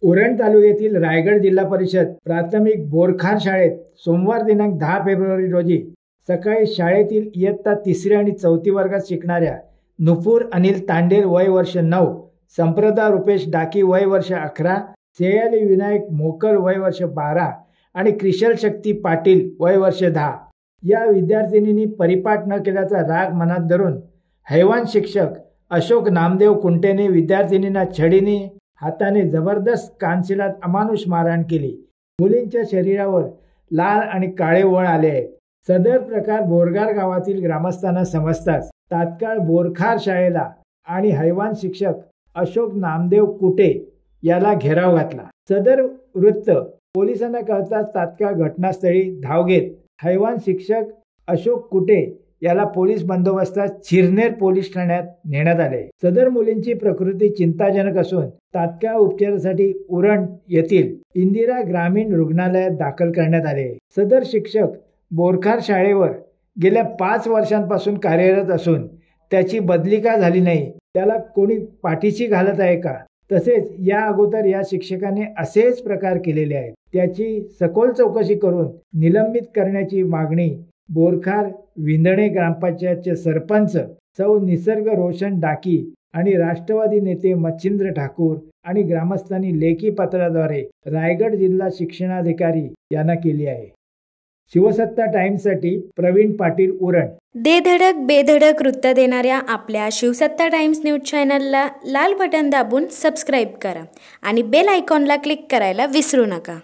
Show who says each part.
Speaker 1: उरण तालुक्यातील रायगड जिल्हा परिषद प्राथमिक बोरखार शाळेत सोमवार दिनांक 10 फेब्रुवारी रोजी सकाळी शाळेतील इयत्ता 3री आणि 4थी वर्गात शिकणाऱ्या नुपूर अनिल तांडेल वय वर्ष 9, संप्रदा रुपेश डाकी वय वर्ष 11, सेयाली विनायक मोकल वय वर्ष 12 आणि क्रिशल शक्ती पाटील वय वर्ष 10 या विद्यार्थिनींनी परिपाठ न केल्याचा राग मनात धरून हैवान शिक्षक अशोक नामदेव कुंटेने विद्यार्थिनींना छडीने हाताने जबरदस्त कानशिलात अमानुष मारहाण केली। मुलींच्या शरीरावर लाल आणि काळे वळ आले आहेत। सदर प्रकार बोरगार गावातील ग्रामस्थांना समजताच तात्काळ बोरखार शाळेला आणि हैवान शिक्षक अशोक नामदेव कुटे याला घेराव घातला। सदर वृत्त पोलिसांना कळताच तात्काळ घटनास्थळी धाव घेत हैवान शिक्षक अशोक कुटे याला पोलीस बंदोबस्तात चिरनेर पोलीस ठाण्यात नेण्यात आले। सदर मुलींची प्रकृती चिंताजनक असून तात्काळ उपचारासाठी उरण येथील इंदिरा ग्रामीण रुग्णालयात दाखल करण्यात आले। सदर शिक्षक बोरखार शाळेवर गेल्या 5 वर्षांपासून कार्यरत असून त्याची बदली का झाली नाही, त्याला कोणी पाठीशी घालत आहे का? तसेच या अगोदर या शिक्षकाने असेच प्रकार केलेले आहेत। त्याची सखोल चौकशी करून निलंबित करण्याची मागणी बोरखार विंधणे ग्रामपंचायतचे सरपंच सौ निसर्ग रोशन डाकी आणि राष्ट्रवादी नेते मच्छिंद्र ठाकूर आणि ग्रामस्थांनी लेखी पत्राद्वारे रायगड जिल्हा शिक्षणाधिकारी यांना केली आहे। शिवसत्ता टाइम्ससाठी प्रवीण पाटील, उरण।
Speaker 2: दे धडक बेधडक वृत्त देणाऱ्या आपल्या शिवसत्ता टाइम्स न्यूज चॅनलला लाल बटन दाबून सबस्क्राईब करा आणि बेल आयकॉनला क्लिक करायला विसरू नका।